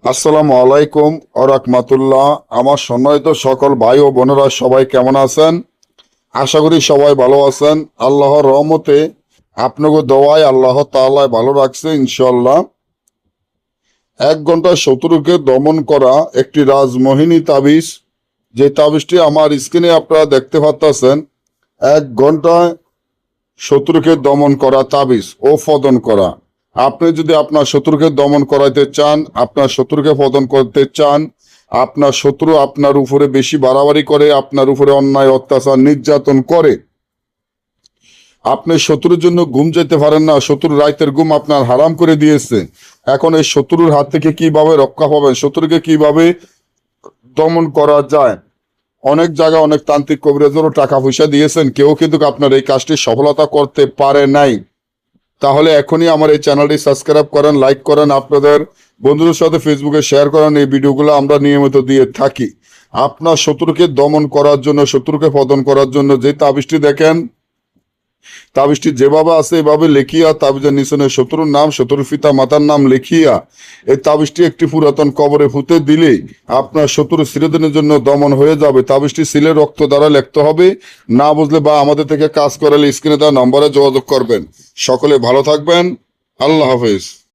আসসালামু আলাইকুম ওয়া রাহমাতুল্লাহ। আমার সম্মানিত সকল ভাই ও বোনেরা সবাই কেমন আছেন? আশা করি সবাই ভালো আছেন। আল্লাহর রহমতে আপনাকে দোয়ায় আল্লাহ তাআলা ভালো রাখছে ইনশাআল্লাহ। 1 ঘন্টা শত্রুকে দমন করা একটি রাজমোহিনী তাবিজ, যে তাবিজটি আমার স্ক্রিনে আপনারা দেখতে পাচ্ছেন। 1 ঘন্টায় শত্রুকে দমন করা তাবিজ ও পতন করা। আপনি যদি আপনার শত্রুকে দমন করাইতে চান, আপনার শত্রুকে পতন করতে চান, আপনার শত্রু আপনার উপরে বেশি বাড়াবাড়ি করে, আপনার উপরে অন্যায় অত্যাচার নির্যাতন করে, আপনি শত্রুর জন্য ঘুম যেতে পারেন না, শত্রুর রাতের ঘুম আপনার হারাম করে দিয়েছে। এখন এই শত্রুর হাত থেকে কিভাবে রক্ষা পাবেন, শত্রুকে কিভাবে দমন করা যায়? অনেক জায়গায় অনেক তান্ত্রিক কবিরাজেরও টাকা পয়সা দিয়েছেন, কেউ কিন্তু আপনার এই কাজটি সফলতা করতে পারে নাই। তাহলে এখনই আমার এই চ্যানেলটি সাবস্ক্রাইব করেন, লাইক করেন, আপনাদের বন্ধুদের সাথে ফেসবুকে শেয়ার করেন। এই ভিডিওগুলো আমরা নিয়মিত দিয়ে থাকি। আপনার শত্রুকে দমন করার জন্য, শত্রুকে পতন করার জন্য যে তাবিজটি দেখেন, তাবিজটি যেভাবে আছে এভাবে লিখিয়া তাবিজের নিচনে শত্রুর নাম, শত্রুর পিতা মাতার নাম লিখিয়া এই তাবিজটি একটি পুরাতন কবরে পুঁতে দিলে আপনার শত্রু চিরদিনের জন্য দমন হয়ে যাবে। তাবিজটি সিলে রক্ত দ্বারা লিখতে হবে। না বুঝলে বা আমাদের থেকে কাজ করালে স্ক্রিনে দেওয়া নম্বরে যোগাযোগ করবেন। সকলে ভালো থাকবেন। আল্লাহ হাফেজ।